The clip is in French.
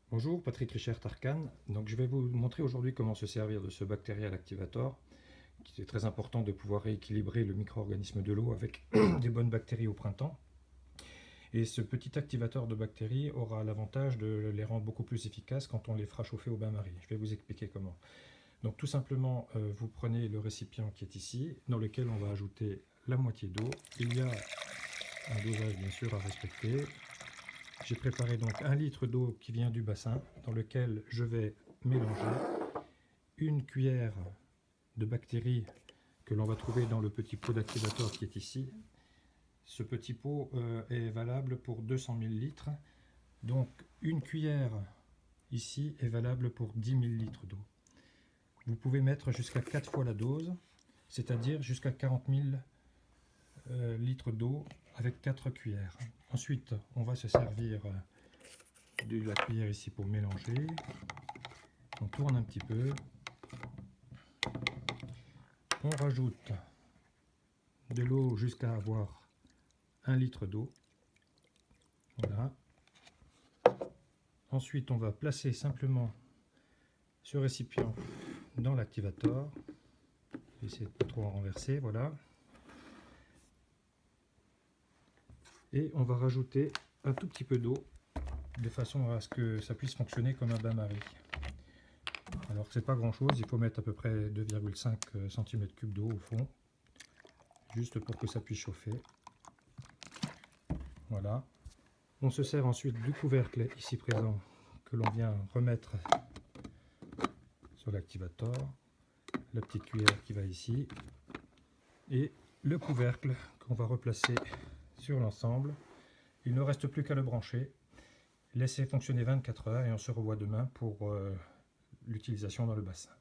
Bonjour, Patrick Richard Tarkan. Donc, je vais vous montrer aujourd'hui comment se servir de ce Bacterial Activator, qui est très important de pouvoir rééquilibrer le micro-organisme de l'eau avec des bonnes bactéries au printemps. Et ce petit activateur de bactéries aura l'avantage de les rendre beaucoup plus efficaces quand on les fera chauffer au bain-marie. Je vais vous expliquer comment. Donc tout simplement, vous prenez le récipient qui est ici, dans lequel on va ajouter la moitié d'eau. Il y a un dosage bien sûr à respecter. J'ai préparé donc 1 litre d'eau qui vient du bassin, dans lequel je vais mélanger une cuillère de bactéries que l'on va trouver dans le petit pot d'activateur qui est ici. Ce petit pot est valable pour 200 000 litres, donc une cuillère ici est valable pour 10 000 litres d'eau. Vous pouvez mettre jusqu'à 4 fois la dose, c'est-à-dire jusqu'à 40 000 litres d'eau avec 4 cuillères. Ensuite, on va se servir de la cuillère ici pour mélanger. On tourne un petit peu. On rajoute de l'eau jusqu'à avoir 1 litre d'eau. Voilà. Ensuite, on va placer simplement ce récipient dans l'activateur. Essayez de ne pas trop en renverser, voilà. Et on va rajouter un tout petit peu d'eau de façon à ce que ça puisse fonctionner comme un bain-marie. Alors c'est pas grand chose, il faut mettre à peu près 2,5 cm3 d'eau au fond, juste pour que ça puisse chauffer. Voilà. On se sert ensuite du couvercle ici présent que l'on vient remettre sur l'activateur, la petite cuillère qui va ici, et le couvercle qu'on va replacer sur l'ensemble. Il ne reste plus qu'à le brancher, laisser fonctionner 24 heures et on se revoit demain pour l'utilisation dans le bassin.